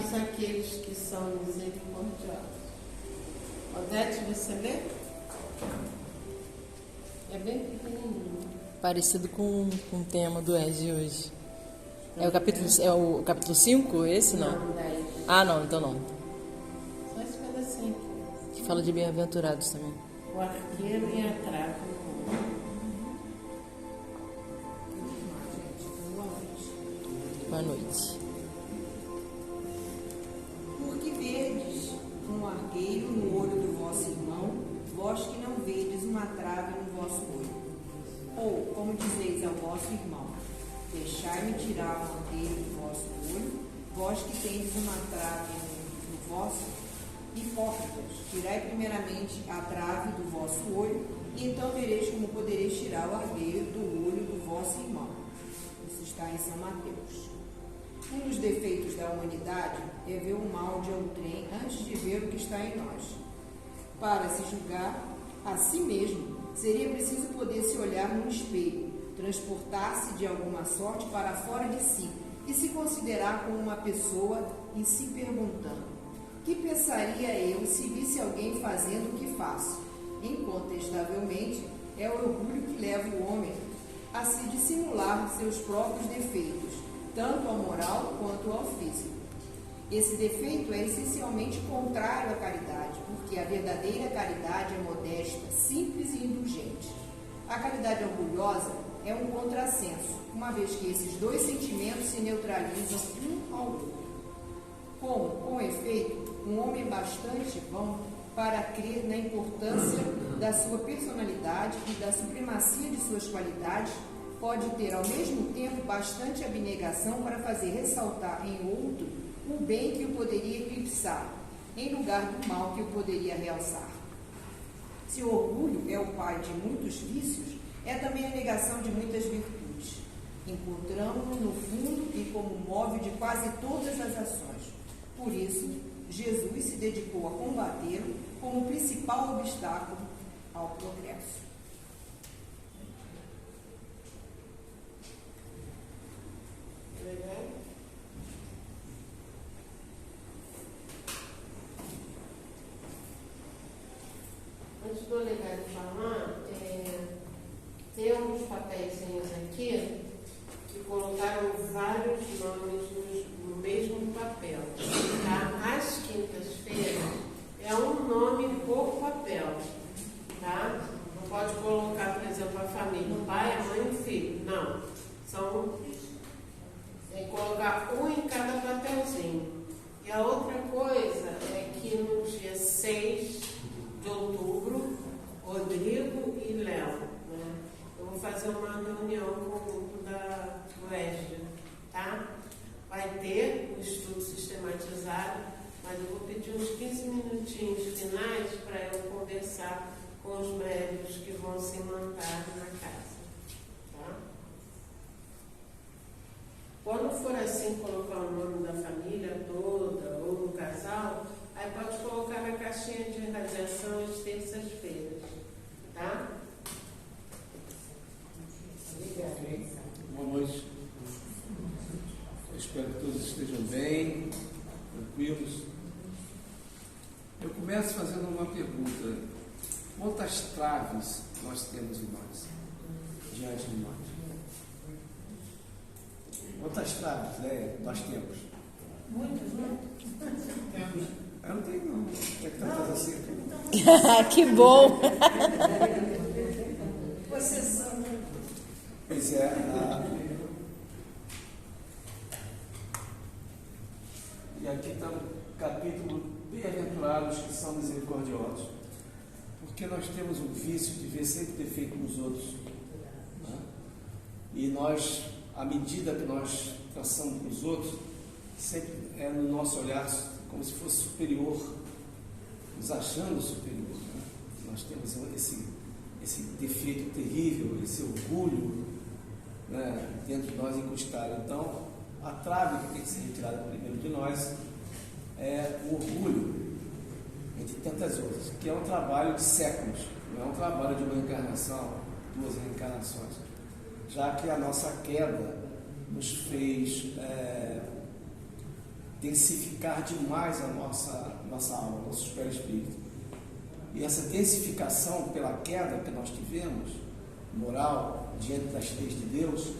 Bem-aventurados aqueles que são misericordiosos. Odete, você lê? É bem pequenininho. Parecido com o tema do ES de hoje. É o capítulo 5, esse não? Não, 10. Ah, não, então não. Só esse pedacinho. Que fala de bem-aventurados também. O arqueiro e a trave. Boa noite. Porque verdes um argueiro no olho do vosso irmão, vós que não vedes uma trave no vosso olho? Ou, como dizeis ao vosso irmão, deixai-me tirar o argueiro do vosso olho, vós que tendes uma trave no vosso? Hipócritas, tirai primeiramente a trave do vosso olho, e então vereis como podereis tirar o argueiro do olho do vosso irmão. Isso está em São Mateus. Um dos defeitos da humanidade é ver o mal de outrem antes de ver o que está em nós. Para se julgar a si mesmo, seria preciso poder se olhar num espelho, transportar-se de alguma sorte para fora de si e se considerar como uma pessoa e se perguntando: que pensaria eu se visse alguém fazendo o que faço? Incontestavelmente, é o orgulho que leva o homem a se dissimular seus próprios defeitos, tanto ao moral quanto ao físico. Esse defeito é essencialmente contrário à caridade, porque a verdadeira caridade é modesta, simples e indulgente. A caridade orgulhosa é um contrassenso, uma vez que esses dois sentimentos se neutralizam um ao outro. Como, com efeito, um homem bastante vão para crer na importância da sua personalidade e da supremacia de suas qualidades, pode ter ao mesmo tempo bastante abnegação para fazer ressaltar em outro o bem que o poderia eclipsar, em lugar do mal que o poderia realçar. Se o orgulho é o pai de muitos vícios, é também a negação de muitas virtudes. Encontramos-no no fundo e como móvel de quase todas as ações. Por isso, Jesus se dedicou a combatê-lo como principal obstáculo ao progresso. Antes do Olegário falar, tem alguns papeizinhos aqui que colocaram vários nomes no mesmo papel. Tá? Às quintas-feiras é um nome por papel. Tá? Não pode colocar, por exemplo, a família, o pai, a mãe e o filho. Não. Tem que colocar um em cada papelzinho. E a outra coisa é que no dia 6 de outubro, Rodrigo e Léo, né? Eu vou fazer uma reunião com o grupo do ESG, tá? Vai ter o estudo sistematizado, mas eu vou pedir uns 15 minutinhos finais para eu conversar com os médicos que vão se montar na casa, tá? Quando for assim, colocar o nome da família toda ou do casal, aí pode colocar na caixinha de radiação às terças-feiras, tá? Obrigada. Boa noite. Eu espero que todos estejam bem, tranquilos. Eu começo fazendo uma pergunta: quantas traves nós temos em nós, diante de nós? Quantas traves nós temos? Muitas, né? Eu não tenho, não. É que tantas assim. Que bom! Vocês são. Pois é. E aqui está o capítulo: bem-aventurados que são misericordiosos. Porque nós temos um vício de ver sempre defeito nos outros. Né? E nós, à medida que nós traçamos para os outros, sempre é no nosso olhar como se fosse superior, nos achando superior. Né? Nós temos esse defeito terrível, esse orgulho, né, dentro de nós incrustado. Então, a trave que tem que ser retirada primeiro de nós é o orgulho, entre tantas outras, que é um trabalho de séculos, não é um trabalho de uma encarnação, 2 reencarnações, já que a nossa queda nos fez densificar demais a nossa alma, nosso perispírito. E essa densificação pela queda que nós tivemos, moral, diante das leis de Deus,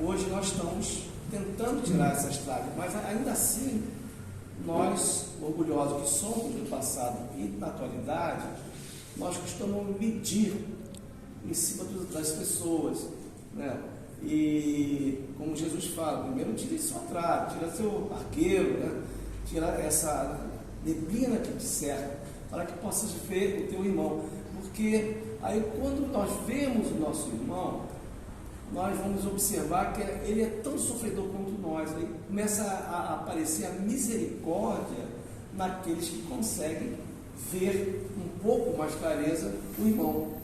hoje nós estamos tentando tirar essas traves, mas ainda assim, nós, orgulhosos que somos do passado e na atualidade, nós costumamos medir em cima das pessoas, né? E como Jesus fala, primeiro tira sua trave, tira seu arqueiro, né? Tira essa neblina que te cerca, para que possas ver o teu irmão. Porque aí quando nós vemos o nosso irmão, nós vamos observar que ele é tão sofredor quanto nós. Aí começa a aparecer a misericórdia naqueles que conseguem ver um pouco mais clareza o irmão.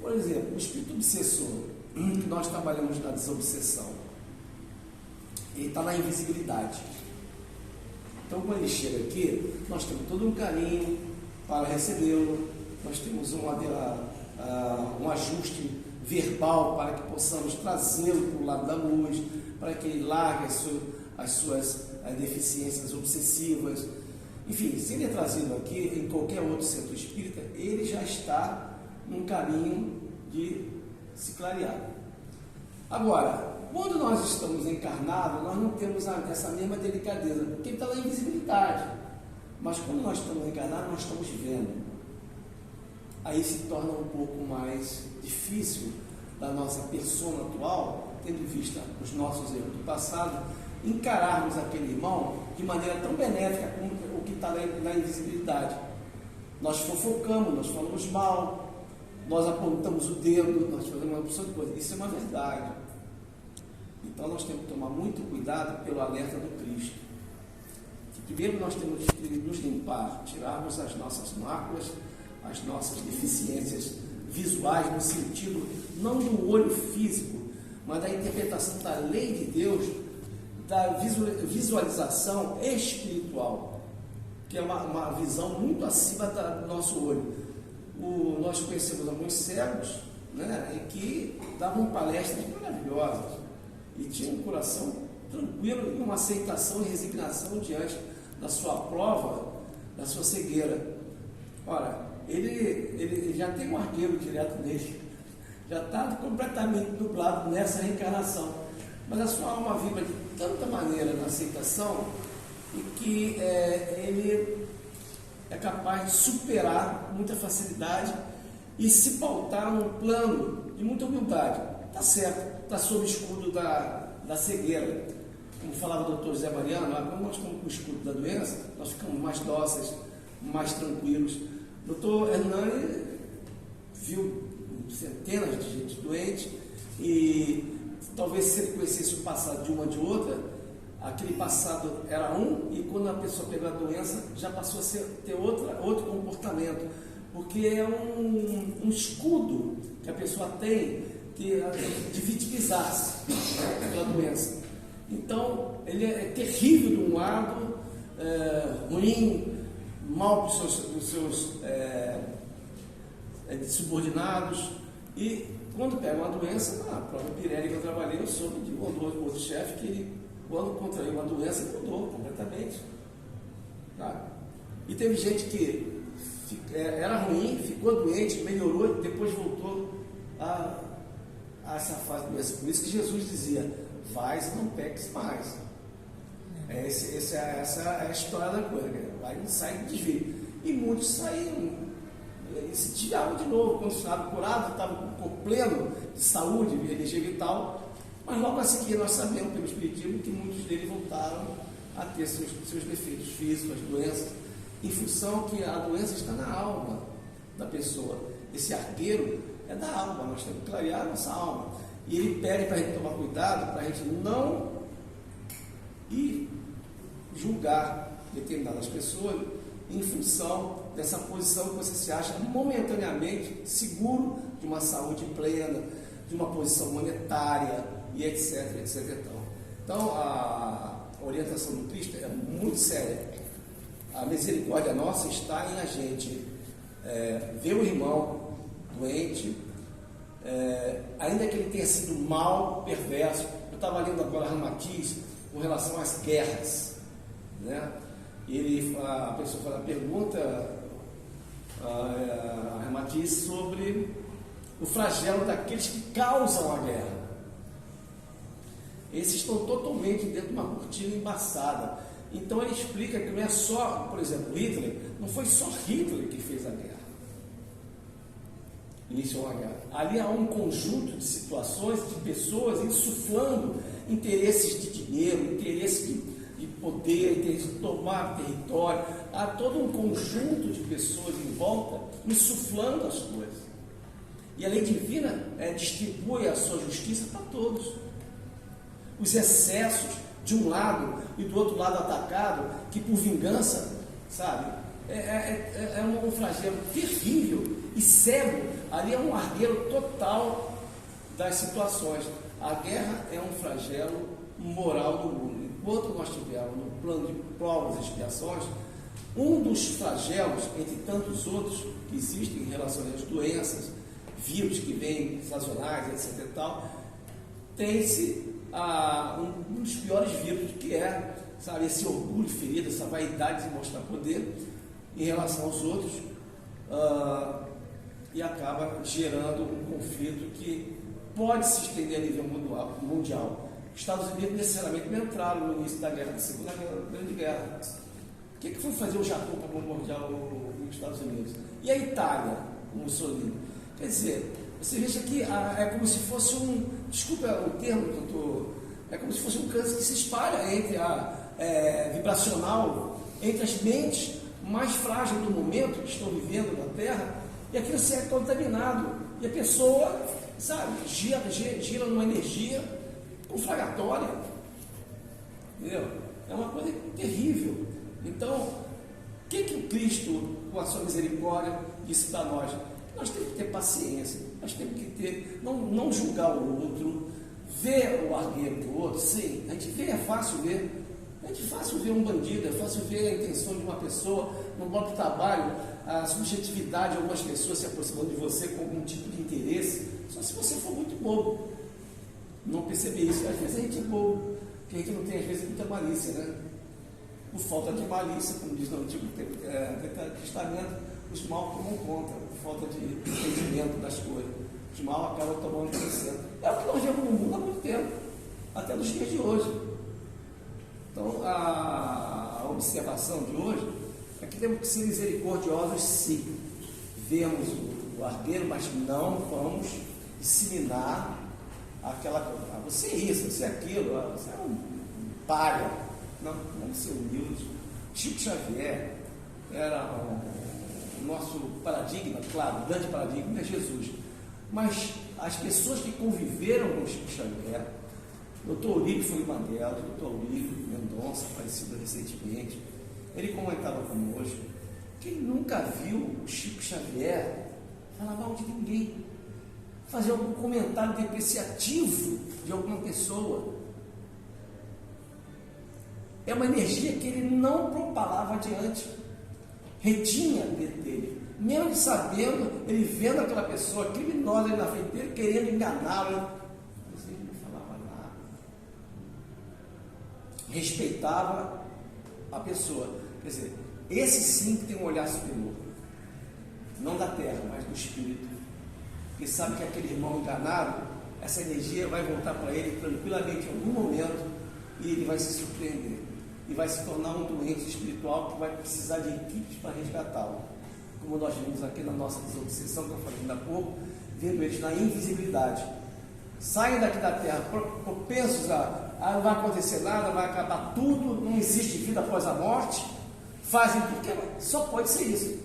Por exemplo, o espírito obsessor, que nós trabalhamos na desobsessão, ele está na invisibilidade. Então, quando ele chega aqui, nós temos todo um carinho para recebê-lo, nós temos um ajuste verbal para que possamos trazê-lo para o lado da luz, para que ele largue as suas deficiências obsessivas. Enfim, se ele é trazido aqui em qualquer outro centro espírita, ele já está num caminho de se clarear. Agora, quando nós estamos encarnados, nós não temos essa mesma delicadeza, porque ele está na invisibilidade. Mas quando nós estamos encarnados, nós estamos vendo. Aí se torna um pouco mais difícil da nossa persona atual, tendo em vista os nossos erros do passado, encararmos aquele irmão de maneira tão benéfica como o que está na invisibilidade. Nós fofocamos, nós falamos mal, nós apontamos o dedo, nós fazemos uma opção de coisa. Isso é uma verdade. Então nós temos que tomar muito cuidado pelo alerta do Cristo. Que primeiro nós temos que nos limpar, tirarmos as nossas máculas, as nossas deficiências visuais, no sentido não do olho físico, mas da interpretação da lei de Deus, da visualização espiritual, que é uma visão muito acima do nosso olho. Nós conhecemos alguns cegos, né, que davam palestras maravilhosas e tinham um coração tranquilo e uma aceitação e resignação diante da sua prova, da sua cegueira. Ora, ele já tem um arqueiro direto nele, já está completamente dublado nessa reencarnação, mas a sua alma vibra de tanta maneira na aceitação e que ele é capaz de superar com muita facilidade e se pautar num plano de muita humildade. Está certo, está sob o escudo da cegueira. Como falava o doutor Zé Mariano, quando nós estamos com o escudo da doença, nós ficamos mais dóceis, mais tranquilos. O doutor Hernani viu centenas de gente doente e talvez se ele conhecesse o passado de uma de outra, aquele passado era um, e quando a pessoa pegou a doença, já passou a ter outro comportamento, porque é um escudo que a pessoa tem de vitimizar-se pela doença. Então, ele é terrível de um lado, ruim, mal para os seus subordinados, e quando pega uma doença, a própria Pirelli que eu trabalhei, eu soube de um outro chefe que quando contraiu uma doença, mudou completamente. Tá? E teve gente que era ruim, ficou doente, melhorou, depois voltou a essa fase de doença. Por isso que Jesus dizia: vais e não peques mais. Essa é a história da coisa. Vai e sai de desvio. E muitos saíram, e se tiravam de novo, quando estavam curados, estavam com o corpo pleno de saúde, de energia vital. Mas logo assim que nós sabemos pelo Espiritismo que muitos deles voltaram a ter seus defeitos físicos, as doenças, em função que a doença está na alma da pessoa. Esse arqueiro é da alma, nós temos que clarear a nossa alma. E ele pede para a gente tomar cuidado, para a gente não ir julgar determinadas pessoas em função dessa posição que você se acha momentaneamente seguro de uma saúde plena, de uma posição monetária, e etc, etc. Então, a orientação do Cristo é muito séria. A misericórdia nossa está em a gente ver o irmão doente, ainda que ele tenha sido mal, perverso. Eu estava lendo agora Ramatiz, com relação às guerras, né? A pessoa pergunta a Rematice sobre o flagelo daqueles que causam a guerra. Esses estão totalmente dentro de uma cortina embaçada. Então ele explica que não é só, por exemplo, Hitler, não foi só Hitler que fez a guerra. Iniciou a guerra. Ali há um conjunto de situações, de pessoas insuflando interesses de dinheiro, interesses de poder, interesses de tomar território. Há todo um conjunto de pessoas em volta insuflando as coisas. E a lei divina distribui a sua justiça para todos. Os excessos de um lado e do outro lado atacado, que por vingança, sabe, é um flagelo terrível e cego. Ali é um argueiro total das situações. A guerra é um flagelo moral do mundo. Enquanto nós estivermos no plano de provas e expiações, um dos flagelos, entre tantos outros que existem em relação às doenças, vírus que vêm sazonais, etc. e tal, tem-se um dos piores vírus, que é, sabe, esse orgulho ferido, essa vaidade de mostrar poder em relação aos outros, e acaba gerando um conflito que pode se estender a nível mundial. Os Estados Unidos necessariamente não entraram no início da guerra, da Segunda Grande Guerra. O que foi fazer o Japão para bombardear os Estados Unidos? E a Itália, o Mussolini? Quer dizer, você veja que é como se fosse desculpa o termo que eu estou, é como se fosse um câncer que se espalha entre vibracional, entre as mentes mais frágeis do momento que estão vivendo na Terra, e aquilo se é contaminado, e a pessoa, sabe, gira numa energia conflagratória, entendeu? É uma coisa terrível. Então, o que o Cristo, com a sua misericórdia, disse para nós? Nós temos que ter paciência, nós temos que ter, não julgar o outro, ver o argueiro do outro. Sim, a gente vê, é fácil ver. É fácil ver um bandido, é fácil ver a intenção de uma pessoa no bloco de trabalho, a subjetividade de algumas pessoas se aproximando de você com algum tipo de interesse, só se você for muito bobo. Não perceber isso. Às vezes a gente é bobo, porque a gente não tem, às vezes, muita malícia, né? Por falta de malícia, como diz no Antigo Testamento, os mal tomam conta, por falta de entendimento das coisas. Os mal acabam tomando conhecimento. É o que nós vemos no mundo há muito tempo, até nos dias de hoje. Então, a observação de hoje é que temos que ser misericordiosos, sim. Vemos o argueiro, mas não vamos disseminar aquela coisa. Você é isso, você é aquilo, você é um palha. Não, vamos ser humildes. Chico Xavier era o nosso paradigma, claro, o grande paradigma é Jesus. Mas as pessoas que conviveram com Chico Xavier, Dr. Olímpio foi uma delas, Dr. Olímpio Mendonça, falecido recentemente, ele comentava conosco que ele nunca viu o Chico Xavier falar mal de ninguém, fazer algum comentário depreciativo de alguma pessoa. É uma energia que ele não propalava adiante, retinha dentro dele, mesmo ele sabendo, ele vendo aquela pessoa criminosa ali na frente dele, querendo enganá-lo, mas ele não falava nada, respeitava a pessoa. Quer dizer, esse sim que tem um olhar superior, não da terra, mas do espírito, que sabe que aquele irmão enganado, essa energia vai voltar para ele tranquilamente em algum momento, e ele vai se surpreender, e vai se tornar um doente espiritual que vai precisar de equipes para resgatá-lo, como nós vimos aqui na nossa desobsessão, que eu falei ainda há pouco, vendo eles na invisibilidade, saem daqui da terra propensos não vai acontecer nada, vai acabar tudo, não existe vida após a morte, fazem porque só pode ser isso.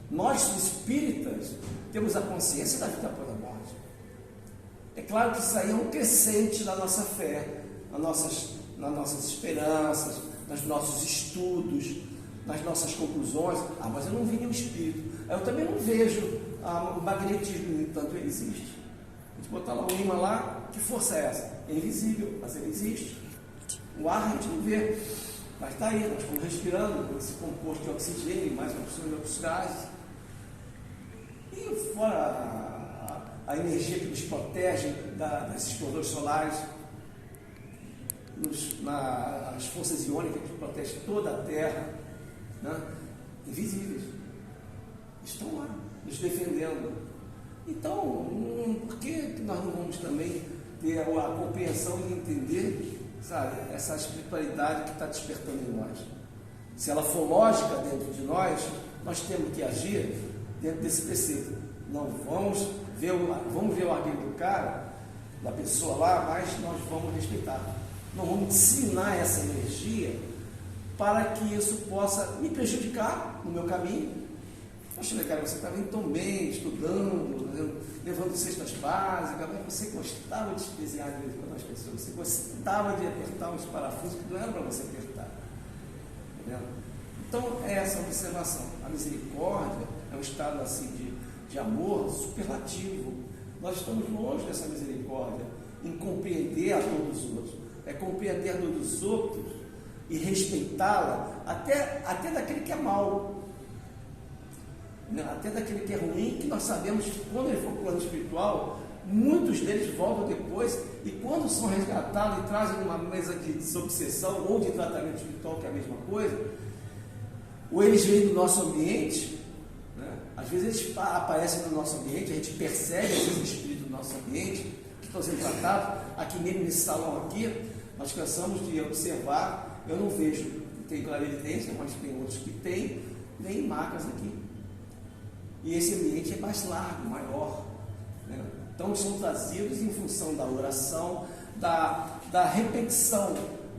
Nós espíritas temos a consciência da vida após a morte. É claro que isso aí é um crescente na nossa fé, nas nossas esperanças, nos nossos estudos, nas nossas conclusões. Mas eu não vi nenhum espírito. Eu também não vejo o magnetismo, no entanto, ele existe. A gente botar lá o imã lá, que força é essa? É invisível, mas ele existe. O ar a gente não vê, mas está aí, nós estamos respirando esse composto de oxigênio, mais opções de outros gases. E fora a energia que nos protege das explosões solares. as forças iônicas que protegem toda a Terra, né? Invisíveis, estão lá, nos defendendo. Então, por que nós não vamos também ter a compreensão e entender, sabe, essa espiritualidade que está despertando em nós? Se ela for lógica dentro de nós temos que agir dentro desse preceito. Não vamos ver o argumento do cara, da pessoa lá, mas nós vamos respeitar. Não vamos ensinar essa energia para que isso possa me prejudicar no meu caminho. Poxa, cara, você está vindo tão bem, estudando, levando cestas básicas, mas você gostava de espeziar de vez em quando as pessoas, você gostava de apertar uns parafusos que não era para você apertar. Entendeu? Então, é essa observação. A misericórdia é um estado assim de amor superlativo. Nós estamos longe dessa misericórdia, em compreender a dor dos outros. É compreender a dor dos outros e respeitá-la até daquele que é mau. Até daquele que é ruim, que nós sabemos que quando ele for para o plano espiritual, muitos deles voltam depois e quando são resgatados e trazem uma mesa de desobsessão ou de tratamento espiritual, que é a mesma coisa, ou eles vêm do nosso ambiente, né? Às vezes eles aparecem no nosso ambiente, a gente percebe às vezes o espírito do nosso ambiente, que estão sendo tratados, aqui mesmo nesse salão aqui, nós cansamos de observar, eu não vejo, tem clarividência, mas tem outros que têm, nem marcas aqui. E esse ambiente é mais largo, maior, né? Então são trazidos em função da oração, da repetição,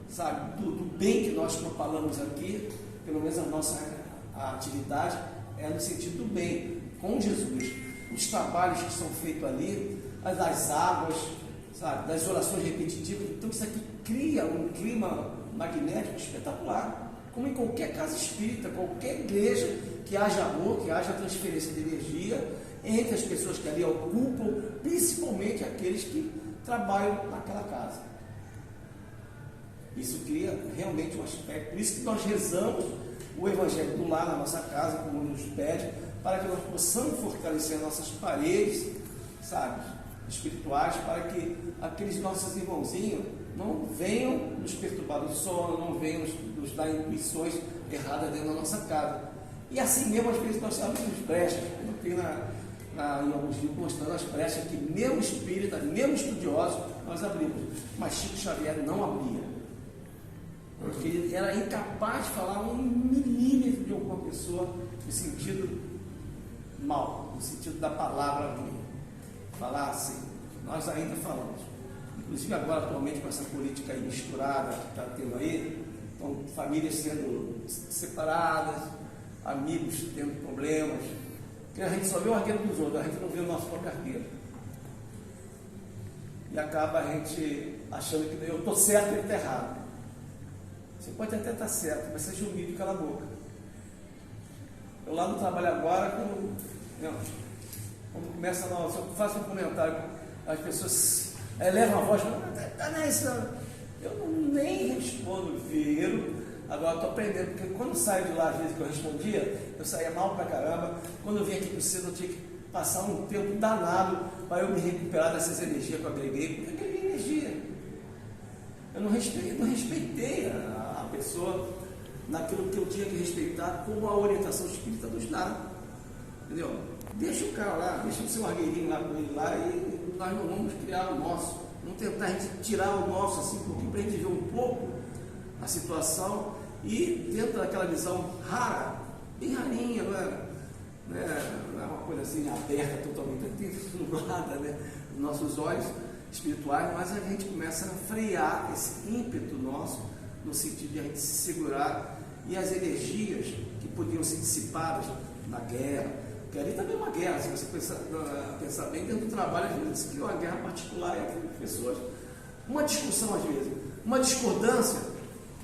sabe, do bem que nós propalamos aqui. Pelo menos a nossa atividade é no sentido do bem, com Jesus. Os trabalhos que são feitos ali, das águas, sabe, das orações repetitivas. Então isso aqui cria um clima magnético espetacular, como em qualquer casa espírita, qualquer igreja, que haja amor, que haja transferência de energia entre as pessoas que ali ocupam, principalmente aqueles que trabalham naquela casa. Isso cria realmente um aspecto, por isso que nós rezamos o Evangelho do lar na nossa casa, como nos pede, para que nós possamos fortalecer nossas paredes, sabe, espirituais, para que aqueles nossos irmãozinhos não venham nos perturbar do sono, não venham nos dar intuições erradas dentro da nossa casa. E assim mesmo, às vezes, nós abrimos brechas. Eu tenho em alguns livros mostrando as brechas que, mesmo espírita, mesmo estudiosos, nós abrimos. Mas Chico Xavier não abria. Porque ele era incapaz de falar um milímetro de alguma pessoa no sentido mal, no sentido da palavra ruim. Falar assim, nós ainda falamos. Inclusive agora, atualmente, com essa política aí misturada que está tendo aí, então, famílias sendo separadas, amigos tendo problemas, porque a gente só vê o arqueiro dos outros, a gente não vê o nosso próprio arqueiro. E acaba a gente achando que eu estou certo e ele está errado. Você pode até estar certo, mas seja humilde e cala a boca. Eu lá no trabalho agora, quando começa a se eu faço um comentário, as pessoas elevam a voz, eu nem respondo viro. Agora estou aprendendo, porque quando saio de lá, às vezes que eu respondia, eu saía mal pra caramba. Quando eu vim aqui para o centro, eu tinha que passar um tempo danado para eu me recuperar dessas energias que eu agreguei, porque eu agreguei energia. Eu não respeitei a pessoa naquilo que eu tinha que respeitar, como a orientação espírita nos dá. Entendeu? Deixa o cara lá, deixa o seu argueirinho lá com ele lá e nós não vamos criar o nosso. Vamos tentar a gente tirar o nosso assim, para a gente ver um pouco a situação e dentro daquela visão rara, bem rarinha, não é uma coisa assim aberta totalmente, nublada, né, nos nossos olhos espirituais, mas a gente começa a frear esse ímpeto nosso no sentido de a gente se segurar e as energias que podiam ser dissipadas na guerra, porque ali também é uma guerra, se você pensar bem, dentro do trabalho às vezes se cria uma guerra particular entre pessoas, uma discussão às vezes, uma discordância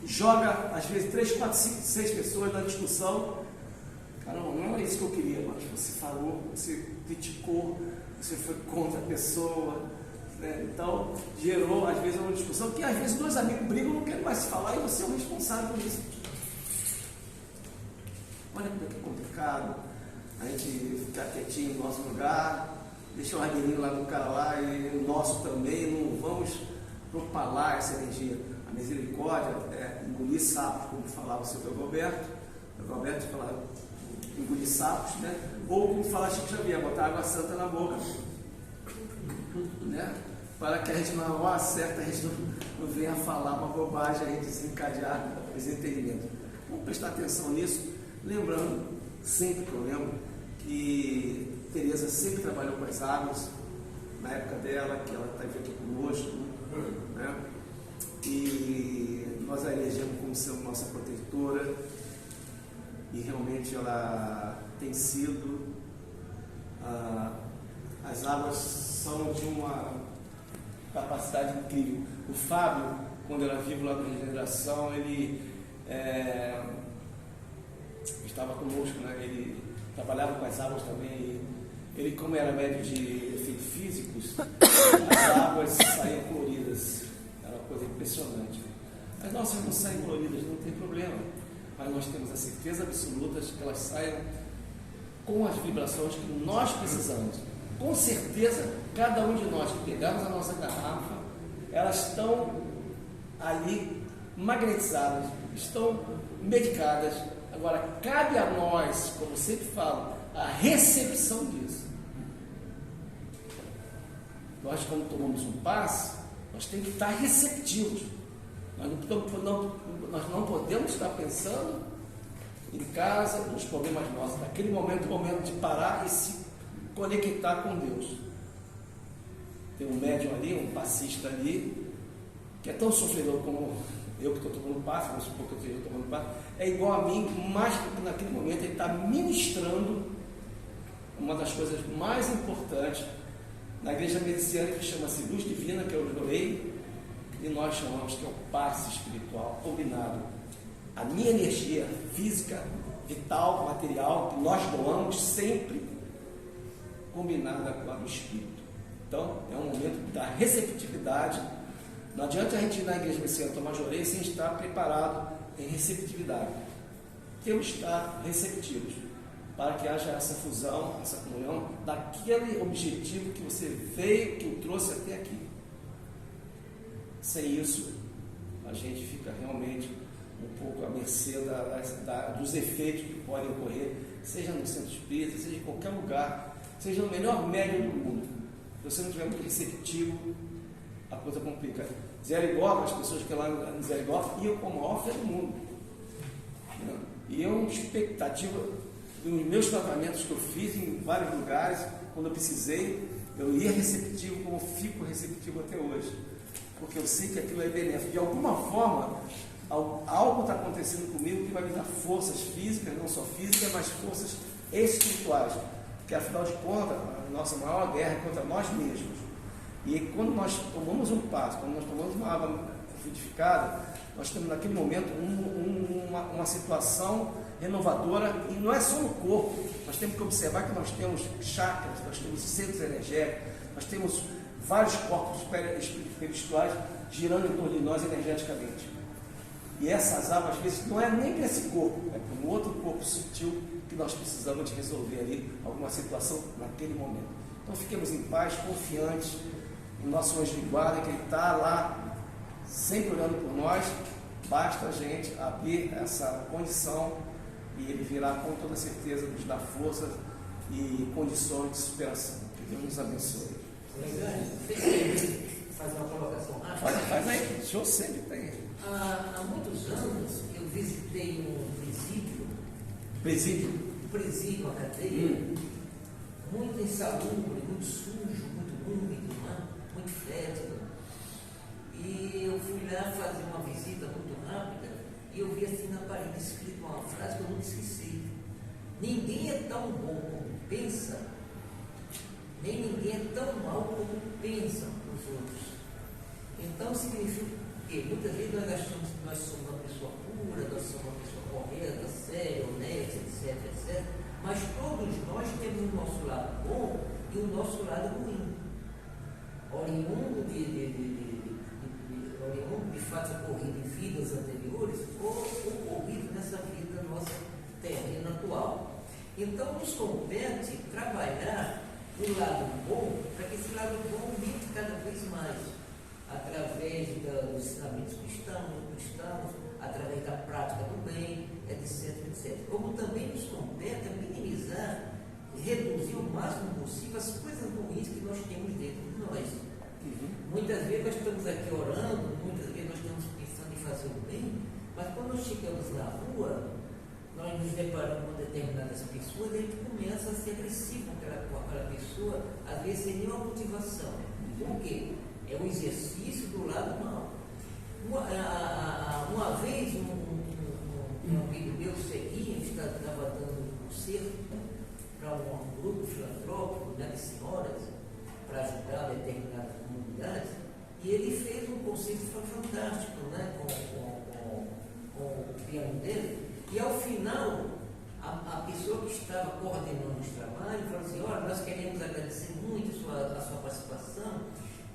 joga, às vezes, 3, 4, 5, 6 pessoas na discussão. Caramba, não é isso que eu queria, mas você falou, você criticou, você foi contra a pessoa, né? Então, gerou, às vezes, uma discussão que, às vezes, 2 amigos brigam, não querem mais se falar e você é o responsável por isso. Olha como é que é complicado a gente ficar quietinho no nosso lugar, deixar o argueirinho lá no cara lá e o nosso também, não vamos propalar essa energia. A A misericórdia é engolir sapos, como falava o seu Roberto. O Roberto falava engolir sapos, né? Ou como fala Chico Xavier, botar água santa na boca, né? Para que a gente na hora certa a gente não venha falar uma bobagem e desencadear o desentendimento. Vamos prestar atenção nisso, lembrando, sempre que eu lembro, que Teresa sempre trabalhou com as águas, na época dela, que ela está aqui conosco, né? E nós a elegemos como sendo nossa protetora, e realmente ela tem sido, as águas são de uma capacidade incrível. O Fábio, quando era vivo lá na Regeneração, ele estava conosco, né? Ele trabalhava com as águas também. Ele, como era médico de efeitos físicos, as águas saíam coloridas. Era uma coisa impressionante. As nossas não saem coloridas, não tem problema. Mas nós temos a certeza absoluta de que elas saiam com as vibrações que nós precisamos. Com certeza, cada um de nós que pegamos a nossa garrafa, elas estão ali magnetizadas, estão medicadas. Agora, cabe a nós, como sempre falo, a recepção disso. Nós, quando tomamos um passe, nós temos que estar receptivos. Nós não podemos estar pensando em casa, nos problemas nossos. Naquele momento, o momento de parar e se conectar com Deus. Tem um médium ali, um passista ali, que é tão sofredor como eu que estou tomando passe, vamos supor que eu esteja tomando passe, é igual a mim, mas naquele momento ele está ministrando uma das coisas mais importantes na igreja mediciana, que chama-se luz divina, que eu doei, e nós chamamos que é o passe espiritual combinado. A minha energia física, vital, material, que nós doamos sempre combinada com a do espírito. Então, é um momento da receptividade. Não adianta a gente ir na igreja mediciana tomar joreia sem estar preparado em receptividade. Temos que estar receptivos para que haja essa fusão, essa comunhão daquele objetivo que você veio, que o trouxe até aqui. Sem isso, a gente fica realmente um pouco à mercê dos efeitos que podem ocorrer, seja no centro espírita, seja em qualquer lugar, seja no melhor médium do mundo. Se você não estiver muito receptivo, a coisa complica. Zé Igor, as pessoas que lá no Zé Igor iam com a maior fé do mundo. E eu, uma expectativa dos meus tratamentos que eu fiz em vários lugares, quando eu precisei, eu ia receptivo, como fico receptivo até hoje. Porque eu sei que aquilo é benéfico. De alguma forma, algo está acontecendo comigo que vai me dar forças físicas, não só físicas, mas forças espirituais. Porque, afinal de contas, a nossa maior guerra é contra nós mesmos. E quando nós tomamos um passo, quando nós tomamos uma água frutificada, nós temos naquele momento uma situação renovadora, e não é só no corpo. Nós temos que observar que nós temos chakras, nós temos centros energéticos, nós temos vários corpos espirituais girando em torno de nós energeticamente. E essas águas, às vezes, não é nem para esse corpo, é para um outro corpo sutil que nós precisamos de resolver ali alguma situação naquele momento. Então fiquemos em paz, confiantes no nosso anjo de guarda, que ele está lá sempre olhando por nós. Basta a gente abrir essa condição e ele virá com toda certeza nos dar força e condições de superação. Que Deus nos abençoe. Fazer uma colocação rápida. Faz aí, o senhor sempre tem. Há muitos anos eu visitei um presídio, uma cadeia, muito insalubre, muito sujo, muito úmido, muito fétido. E eu fui lá fazer uma visita muito rápida e eu vi assim na parede escrito uma frase que eu nunca esqueci: ninguém é tão bom como pensa, nem ninguém é tão mal como pensam os outros. Então significa que muitas vezes nós achamos que nós somos uma pessoa pura, nós somos uma pessoa correta, séria, honesta, etc, etc. Mas todos nós temos o nosso lado bom e o nosso lado ruim. Oriundo de fato ocorrido em vidas anteriores ou ocorrido nessa vida nossa terrena atual. Então nos compete trabalhar o lado bom para que esse lado bom aumente cada vez mais. através dos ensinamentos cristãos, através da prática do bem, etc, etc. Como também nos compete minimizar, reduzir o máximo possível as coisas ruins que nós temos dentro de nós. Muitas vezes nós estamos aqui orando, muitas vezes nós estamos pensando em fazer o bem, mas quando nós chegamos na rua, nós nos deparamos com determinadas pessoas e a gente começa a ser agressivo com aquela pessoa, às vezes sem nenhuma motivação. Por quê? É o exercício do lado mal. Uma vez, um amigo meu seguinte estava dando um concerto para um grupo filantrópico, né, de senhoras, para ajudar determinadas comunidades, e ele fez um concerto fantástico, né, com o piano dele, e ao final, a pessoa que estava coordenando esse trabalho falou assim: olha, nós queremos agradecer muito a sua participação,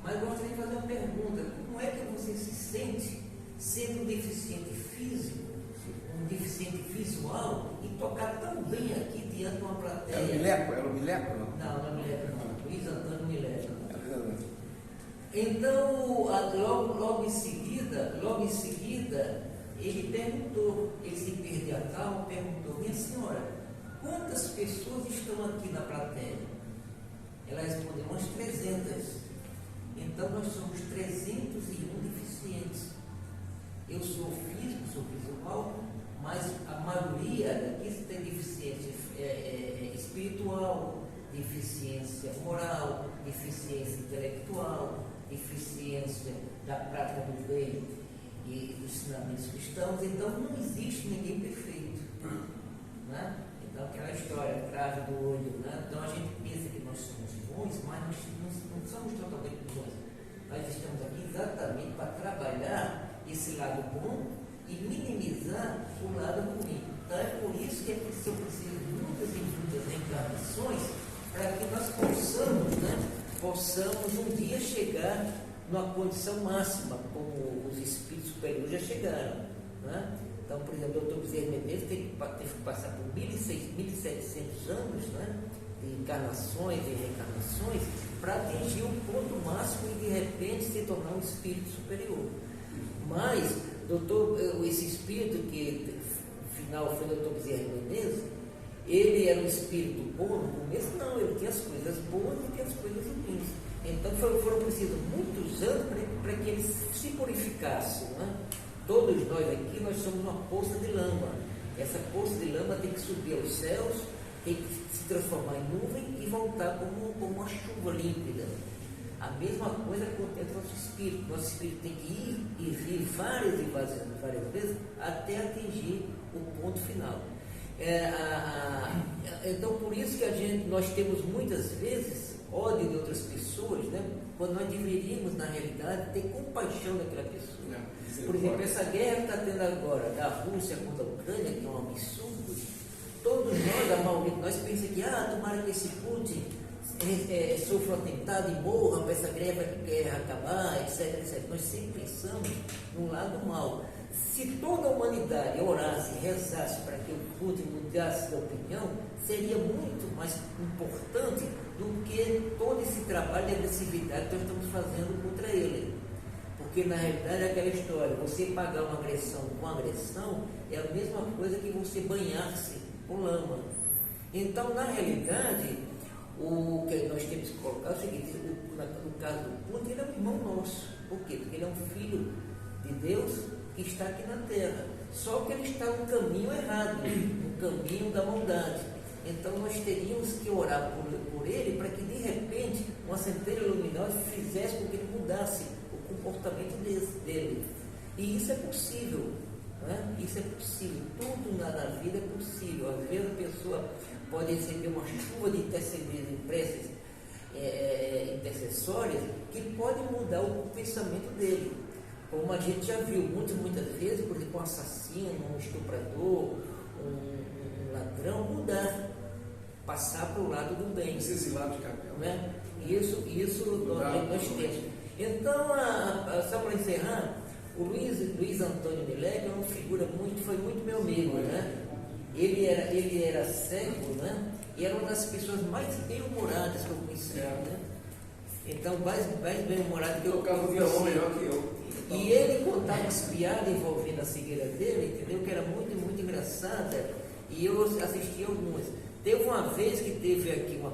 mas gostaria de fazer uma pergunta: como é que você se sente sendo um deficiente físico, um deficiente visual, e tocar tão bem aqui diante de uma plateia? Era o Mileco? Não é Mileco, não. Luiz Antônio Mileco. Então, logo em seguida, ele perguntou, ele se perdeu a calma, perguntou: minha senhora, quantas pessoas estão aqui na plateia? Ela respondeu: umas 300. Então nós somos 301 deficientes. Eu sou físico, sou visual, mas a maioria daqui tem deficiência espiritual, deficiência moral, deficiência intelectual, deficiência da prática do bem e dos ensinamentos cristãos. Então não existe ninguém perfeito, né? Então aquela história, trave do olho, né? Então a gente pensa que nós somos bons, mas nós não somos totalmente bons. Nós estamos aqui exatamente para trabalhar esse lado bom e minimizar o lado ruim. Então é por isso que eu preciso de muitas e muitas reencarnações para que nós possamos um dia chegar numa condição máxima, como os espíritos superiores já chegaram, né? Então, por exemplo, o Dr. Bezerra Menezes teve que passar por 1.700 anos, né, de encarnações e reencarnações para atingir o ponto máximo e de repente se tornar um espírito superior. Mas esse espírito que final foi o Dr. Bezerra Menezes, ele era um espírito bom no começo? Não, ele tinha as coisas boas e tinha as coisas ruins. Então foram precisos muitos anos para que ele se purificasse, né? Todos nós aqui, nós somos uma poça de lama. Essa poça de lama tem que subir aos céus, tem que se transformar em nuvem e voltar como uma chuva límpida. A mesma coisa acontece com o nosso espírito. Nosso espírito tem que ir e vir várias vezes até atingir o ponto final. Então, por isso que nós temos muitas vezes ódio de outras pessoas, né? Quando nós deveríamos, na realidade, ter compaixão daquela pessoa. Por exemplo, essa guerra que está tendo agora da Rússia contra a Ucrânia, que é um absurdo, todos nós, a maioria de nós, pensa que tomara que esse Putin sofra um atentado e morra para essa guerra acabar, etc, etc. Nós sempre pensamos no lado mal. Se toda a humanidade orasse e rezasse para que o Putin mudasse de opinião, seria muito mais importante do que todo esse trabalho de agressividade que nós estamos fazendo contra ele. Porque na realidade é aquela história: você pagar uma agressão com agressão é a mesma coisa que você banhar-se com lama. Então, na realidade, o que nós temos que colocar é o seguinte: no caso do Putin, ele é um irmão nosso. Por quê? Porque ele é um filho de Deus que está aqui na Terra. Só que ele está no caminho errado, no caminho da maldade. Então nós teríamos que orar por ele para que de repente uma centelha luminosa fizesse com que ele mudasse o comportamento dele. E isso é possível, né? Isso é possível. Tudo na vida é possível. Às vezes a pessoa pode receber uma chuva de preces intercessórias que pode mudar o pensamento dele. Como a gente já viu muitas vezes, por exemplo, um assassino, um estuprador, um ladrão mudar, passar para o lado do bem. Esse exilado de capela. Né? Isso nós temos. Então, só para encerrar, o Luiz Antônio Mileco é uma figura foi muito meu amigo, né? Ele era cego, né? E era uma das pessoas mais bem-humoradas que eu conhecia, né? Então, mais bem-humorado que eu. Tocava violão melhor que eu. E ele contava umas piadas envolvendo a cegueira dele, entendeu? Que era muito, muito engraçada. E eu assisti algumas. Teve uma vez que teve aqui uma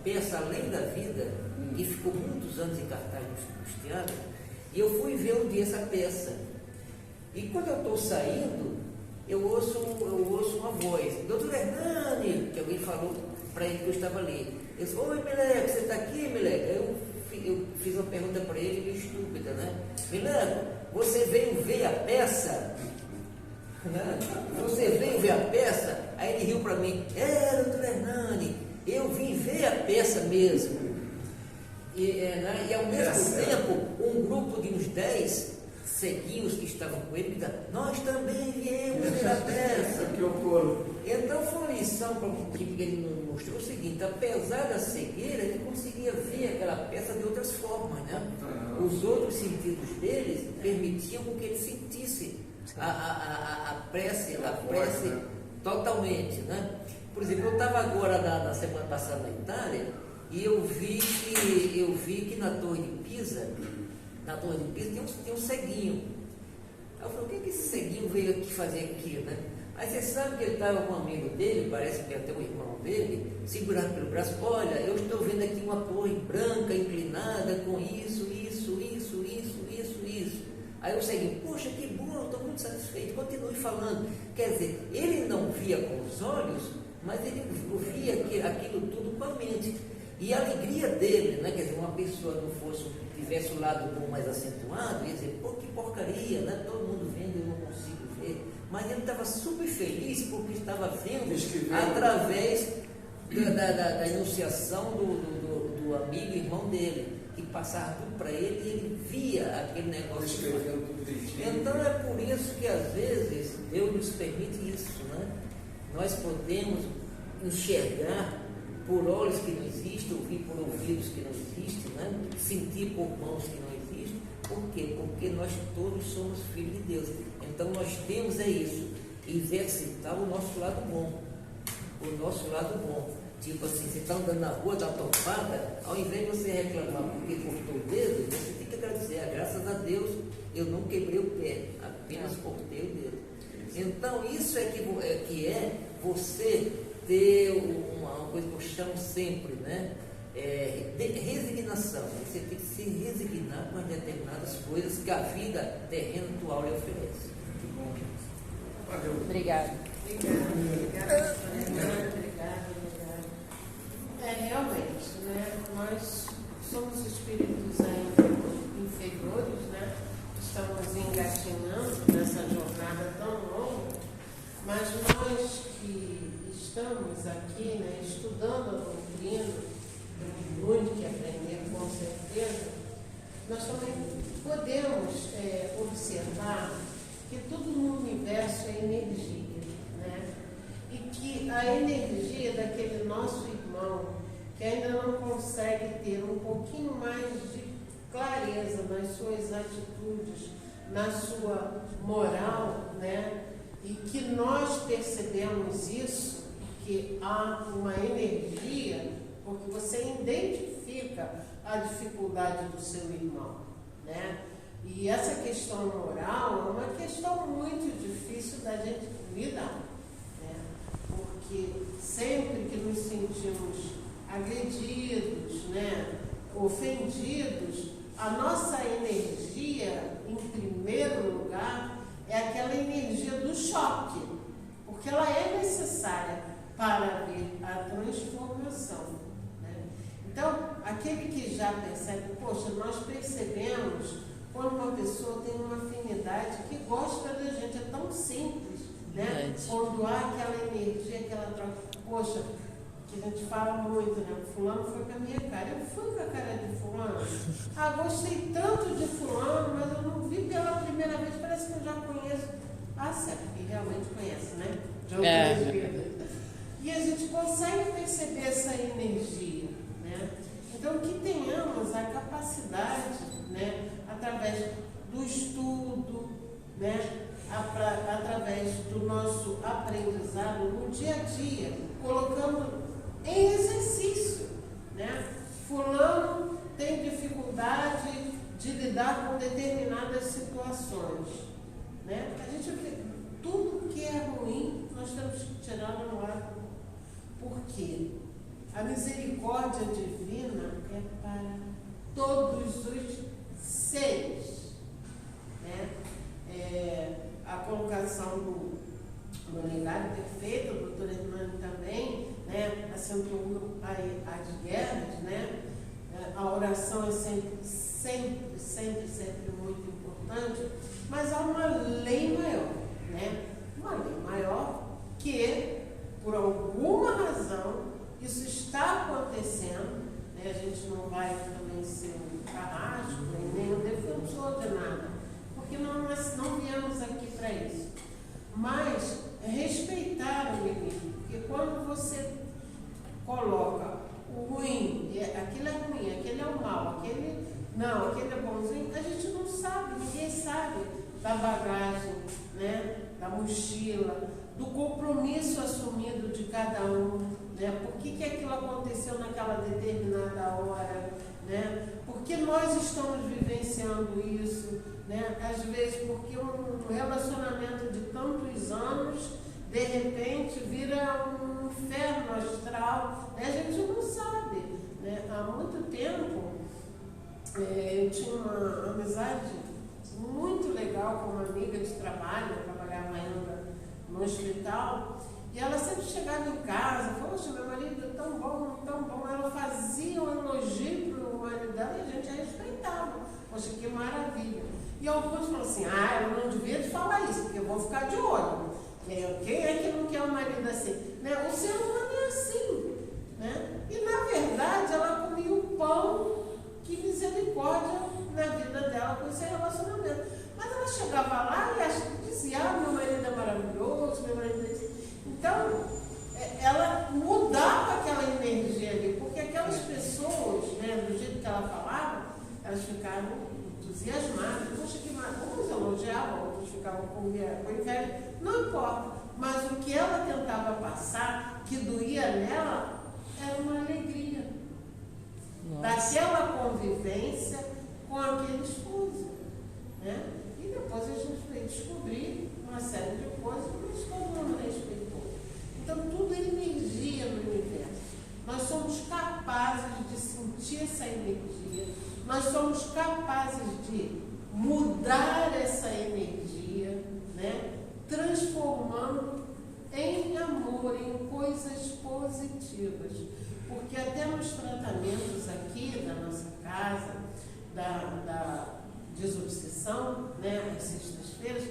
peça Além da Vida, que ficou muitos anos em cartaz nos teatros. E eu fui ver um dia essa peça. E quando eu estou saindo, eu ouço uma voz. Doutor Hernani, que alguém falou para ele que eu estava ali. Eu disse, oi, Mileco, você está aqui, Mileco? Eu fiz uma pergunta para ele, meio estúpida, né? Mileco, você veio ver a peça? Né? Você veio ver a peça? Aí ele riu para mim. Doutor Hernani, eu vim ver a peça mesmo. E ao mesmo tempo, um grupo de uns 10 ceguinhos que estavam com ele, me nós também viemos ver a peça. Que horror. Então foi uma lição que ele nos mostrou o seguinte: apesar da cegueira, ele conseguia ver aquela peça de outras formas, né? Os outros sentidos deles permitiam que ele sentisse a prece totalmente, né? Por exemplo, eu estava agora na semana passada na Itália e eu vi que na Torre de Pisa tem um ceguinho. Aí eu falei, o que esse ceguinho veio aqui fazer aqui, né? Aí você sabe que ele estava com um amigo dele, parece que até um irmão dele, segurado pelo braço. Olha, eu estou vendo aqui uma torre branca inclinada com isso. Aí eu segui, poxa, que bom, eu estou muito satisfeito, continue falando. Quer dizer, ele não via com os olhos, mas ele via aquilo tudo com a mente. E a alegria dele, né? Quer dizer, uma pessoa tivesse o lado bom mais acentuado, ia dizer, pô, que porcaria, né? Todo mundo vendo, eu não consigo ver. Mas ele estava super feliz porque estava vendo através da enunciação do amigo e irmão dele, que passava tudo para ele e ele via aquele negócio. Então é por isso que às vezes Deus nos permite isso, né? Nós podemos enxergar por olhos que não existem, ouvir por ouvidos que não existem, né? Sentir por mãos que não existem. Por quê? Porque nós todos somos filhos de Deus. Então nós temos isso, exercitar o nosso lado bom. O nosso lado bom. Tipo assim, você está andando na rua, dá uma topada, ao invés de você reclamar porque cortou o dedo, você tem que agradecer. Graças a Deus eu não quebrei o pé, apenas cortei o dedo. Então isso é que é você ter uma coisa que eu chamo sempre, né? Resignação. Você tem que se resignar com as determinadas coisas que a vida terrena atual lhe oferece. Muito bom. Valeu. Obrigada. Obrigada. Realmente, né? Nós somos espíritos ainda inferiores, né? Estamos engatinhando nessa jornada tão longa, mas nós que estamos aqui, né, estudando a doutrina, temos muito que aprender, com certeza, nós também podemos observar que tudo no universo é energia, né? E que a energia daquele nosso irmão que ainda não consegue ter um pouquinho mais de clareza nas suas atitudes, na sua moral, né? E que nós percebemos isso, que há uma energia, porque você identifica a dificuldade do seu irmão, né? E essa questão moral é uma questão muito difícil da gente lidar, né? Porque sempre que nos sentimos agredidos, né, ofendidos, a nossa energia, em primeiro lugar, é aquela energia do choque, porque ela é necessária para ver a transformação, né? Então, aquele que já percebe, poxa, nós percebemos quando uma pessoa tem uma afinidade que gosta da gente, é tão simples, né? Quando há aquela energia, aquela troca, poxa, que a gente fala muito, né? Fulano foi com a minha cara. Eu fui com a cara de fulano. Gostei tanto de fulano, mas eu não vi pela primeira vez. Parece que eu já conheço. Certo, que realmente conhece, né? De outras vidas. E a gente consegue perceber essa energia, né? Então, que tenhamos a capacidade, né? Através do estudo, né? Através do nosso aprendizado no dia a dia, colocando em exercício, né? Fulano tem dificuldade de lidar com determinadas situações, né? A gente vê, tudo que é ruim, nós temos que tirar no lado. Por quê? A misericórdia divina é para todos os seres, né? A colocação do legado perfeito, o doutor Hernani também, né, acentuou as guerras, né? A oração é sempre muito importante, mas há uma lei maior, né? Uma lei maior que, por alguma razão, isso está acontecendo, né? A gente não vai também ser um carrasco, nem um defensor de nada, porque nós não viemos aqui para isso. Mas respeitar o limite, porque quando você coloca o ruim, aquele é ruim, aquele é o mal, aquele é bonzinho, a gente não sabe, ninguém sabe da bagagem, né, da mochila, do compromisso assumido de cada um, né, por que aquilo aconteceu naquela determinada hora, né, por que nós estamos vivenciando isso, né, às vezes porque um relacionamento de tantos anos, de repente, vira um inferno astral, né? A gente não sabe, né? Há muito tempo, eu tinha uma amizade muito legal com uma amiga de trabalho, eu trabalhava ainda no hospital, e ela sempre chegava em casa, poxa, meu marido é tão bom, ela fazia um elogio para o marido dela e a gente a respeitava, poxa, que maravilha. E alguns falam assim, eu não devia te falar isso, porque eu vou ficar de olho. Quem é que não quer um marido assim? Né? O ser humano é assim, né? E na verdade ela comia o pão que misericórdia na vida dela com esse relacionamento. Mas ela chegava lá e dizia, meu marido é maravilhoso, meu marido é assim. Então, ela mudava aquela energia ali, porque aquelas pessoas, né, do jeito que ela falava, elas ficavam entusiasmadas. Poxa, que maravilha, uns elogiavam, outros ficavam com inveja, não importa. Mas o que ela tentava passar, que doía nela, era uma alegria. Nossa. Daquela convivência com aquele esposo, né? E depois a gente veio descobrir uma série de coisas, mas todo mundo respeitou. Então tudo é energia no universo. Nós somos capazes de sentir essa energia, nós somos capazes de mudar essa energia, né? Transformando em amor, em coisas positivas. Porque até nos tratamentos aqui da nossa casa, da desobsessão, né, às sextas-feiras,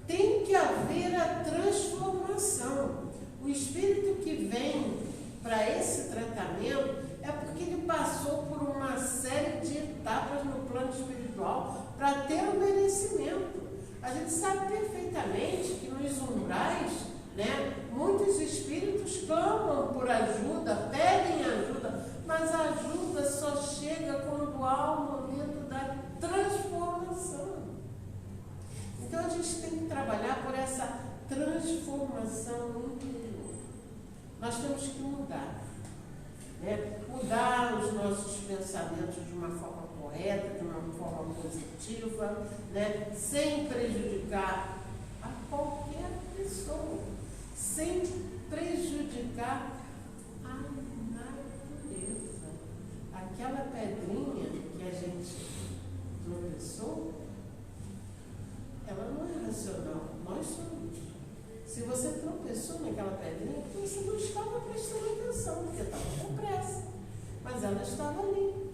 tem que haver a transformação. O espírito que vem para esse tratamento é porque ele passou por uma série de etapas no plano espiritual para ter o merecimento. A gente sabe perfeitamente que nos umbrais, né, muitos espíritos clamam por ajuda, pedem ajuda, mas a ajuda só chega quando há o momento da transformação. Então a gente tem que trabalhar por essa transformação interior. Nós temos que mudar, né? Mudar os nossos pensamentos de uma forma correta, de uma forma positiva, né? Sem prejudicar a qualquer pessoa, sem prejudicar a natureza. Aquela pedrinha que a gente tropeçou, ela não é racional, nós somos. Se você tropeçou naquela pedrinha, você não estava prestando atenção, porque estava com pressa, mas ela estava ali,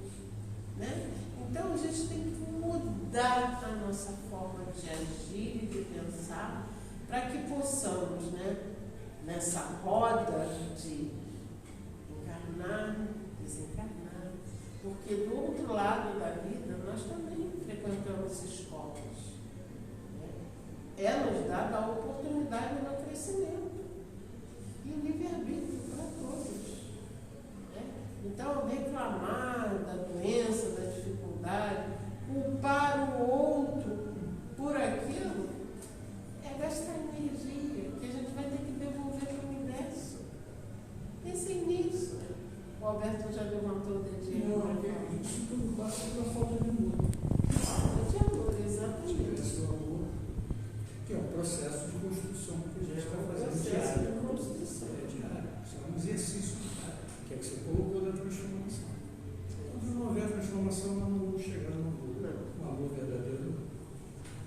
né? Então a gente tem que mudar a nossa forma de agir e de pensar para que possamos, né, nessa roda de encarnar, desencarnar, porque do outro lado da vida nós também frequentamos escolas. É nos dada a oportunidade do crescimento e o livre-arbítrio para todos, né? Então, reclamar da doença, da dificuldade, culpar o outro por aquilo, é gastar energia que a gente vai ter que devolver para o universo. Pensem nisso. O Alberto já levantou o dedinho. Não, fogo ou da transformação. Quando não houver transformação, nós não vamos chegar no amor verdadeiro.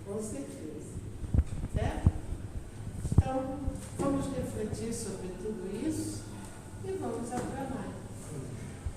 Com certeza. Certo? Então, vamos refletir sobre tudo isso e vamos ao trabalho.